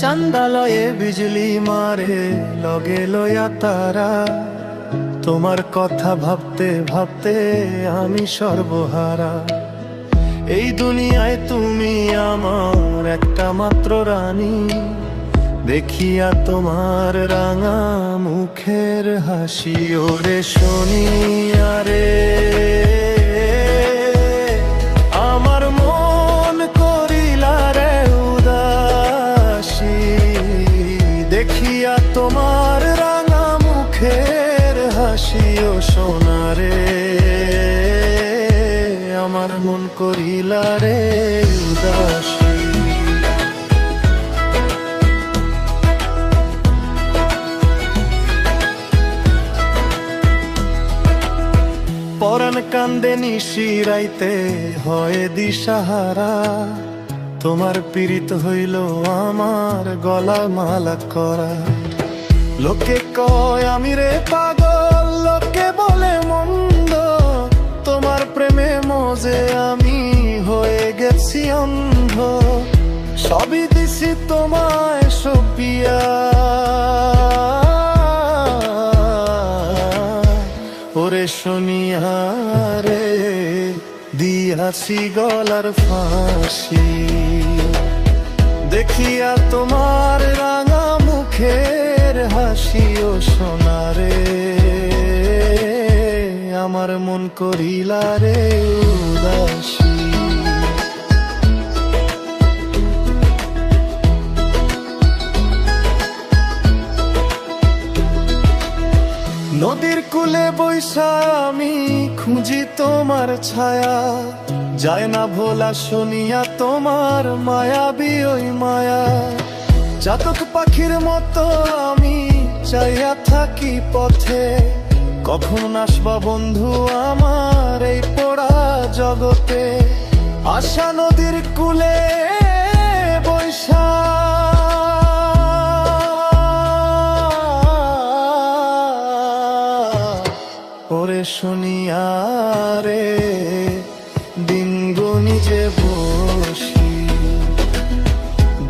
চান্দালয়ে বিজলি মারে লগে লয়া তারা। তোমার কথা ভাবতে ভাবতে আমি সর্বহারা। এই দুনিয়ায় তুমি আমার একটা মাত্র রানী। দেখিয়া তোমার রাঙা মুখের হাসি ওরে শুনিয়া রে আমার মন করিলা রে উদাসী। দেখিয়া তোমার রাঙা মুখের হাসি ও সোনা রে আমার মন করিলা রে উদাসী। পরাণ কান্দে নিশিরাইতে হয় দিশাহারা। তোমার পীড়িত হইল আমার গলা মালা করা। লোকে কয় আমি রে পাগল, লোকে বলে মন্দ। তোমার প্রেমে মজে আমি হয়ে গেছি অন্ধ। সবই দিছি তোমায় সপিয়া ওরে শুনিয়া রে দিয়াছি গলার ফাঁসি। দেখিয়া তোমার রাঙা মুখের হাসি ও সোনা রে আমার মন করিলা রে উদাসী। নদীর কূলে বৈশা আমি খুঁজি তোমার ছায়া। যায় না ভোলা শুনিয়া তোমার মায়াবী ওই মায়া। চাতক পাখির মতো আমি চাইয়া থাকি পথে। কখন আসবা বন্ধু আমার এই পোড়া জগতে। আশা নদীর কূলে বৈশা ওরে শুনিয়া রে দিন গুনি যে বসি।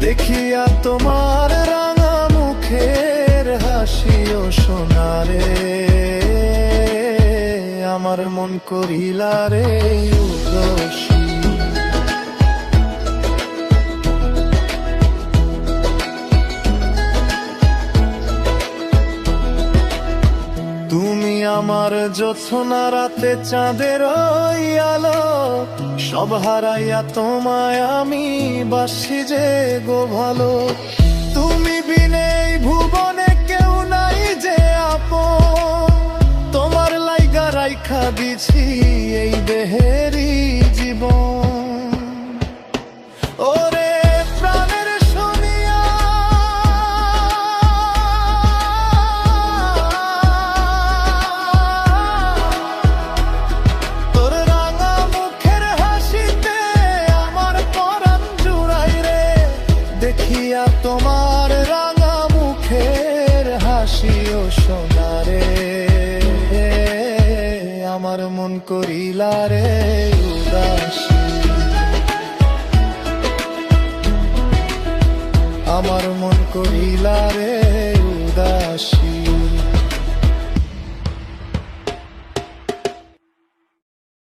দেখিয়া তোমার রাঙা মুখের হাসি ও সোনা রে আমার মন করিলা রে উদাসী। তুমি আমার জ্যোৎস্না রাতে চাঁদের ওই আলো। সব হারাইয়া তোমায় আমি বাসি যে গো ভালো। তুমি বিনে এই ভুবনে কেউ নাই যে আপন। তোমার লাইগা রাইখা দিছি এই দেহেরই জীবন। ওরে দেখিয়া তোমার রাঙা মুখের হাসি ও সোনা রে আমার মন করিলা রে